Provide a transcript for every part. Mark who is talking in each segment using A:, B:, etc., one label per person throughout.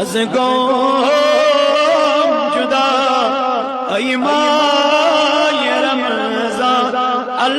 A: az gom juda ay maye Ramazan al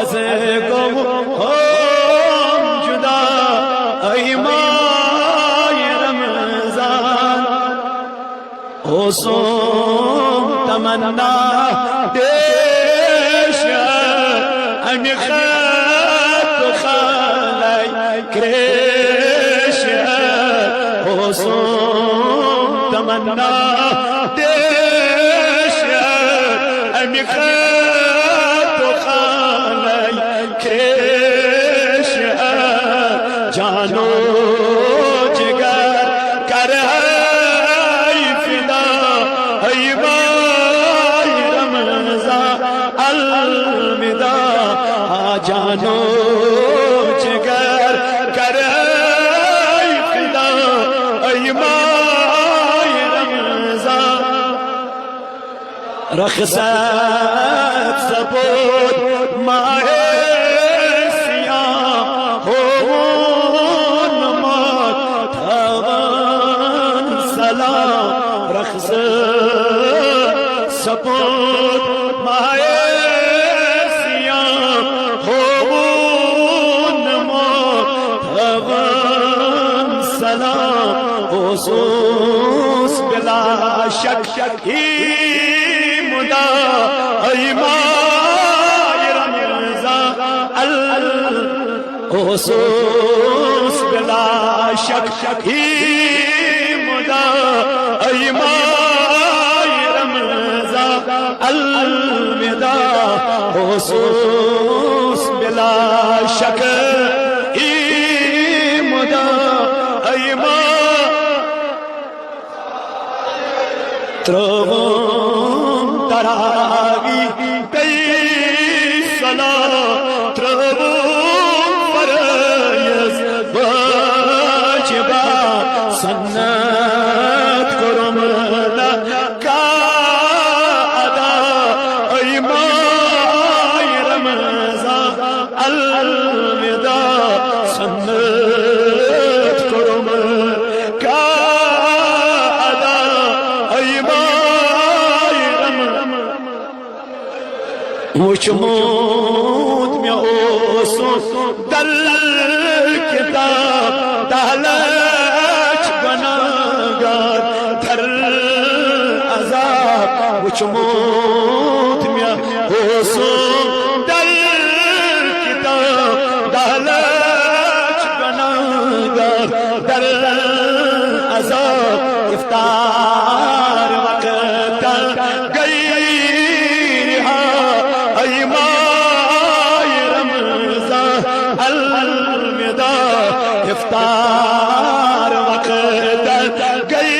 A: az gom juda ay maye Ramazan o som tamanna desha ami كريشة وصوم تمنى ديشة أمي خات وخالي كريشة جانو جگر كرهي فدا هاي باي رمضان الوداع جانو رخصت سبود ماه سیاه هون ماتوان سلام رخصت سبود ماه سیاه هون ماتوان سلام خصوص بلا شک أي ماي رمضان الخصوص بلا شك مدى أي ماي رمضان الوداع خصوص بلا شك مدى أي ما تراوی کئی صلاة تربون فرایز واجبا سنت کرم لکا ادا ای مای رمضان الوداع سنت کرم لکا ادا ای وشموت ميوسوس دل كتاب دهلك بناغار در عذاب وشموت ميوسوس دل كتاب دهلك بناغار در عذاب افطار وقت افطار وقت گئی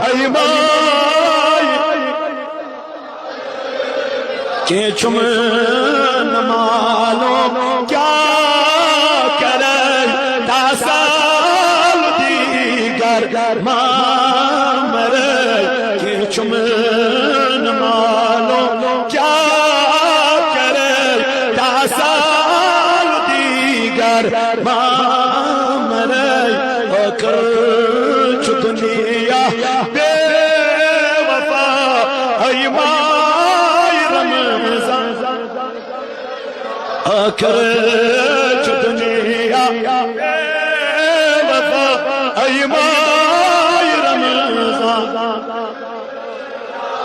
A: ای مائی کہ چمن معلوم کیا کرے سال دیگر مرے کہ چمن معلوم کیا کرے سال دیگر مامرے اکر چو دنیا بے وفا ای مائی رمضان اکر چو دنیا بے وفا ای مائی رمضان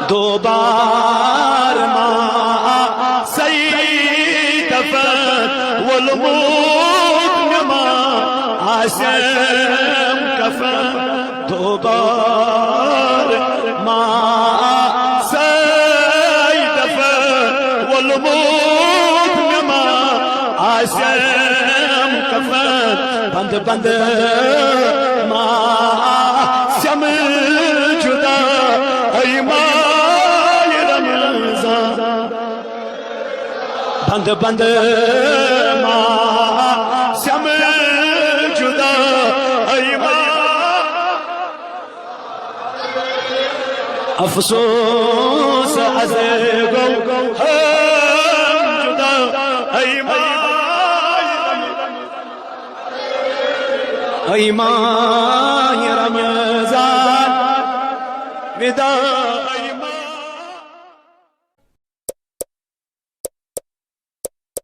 A: دو بار ماں سید دفت والموت نما عسم كفن دوبار ما سيد والموت نما عسم كفن بند بند ما سم جدا اي ما رمضان بند بند ما سم جدا ای ما افسوس از گو هم جدا أي ما يرمزان بدار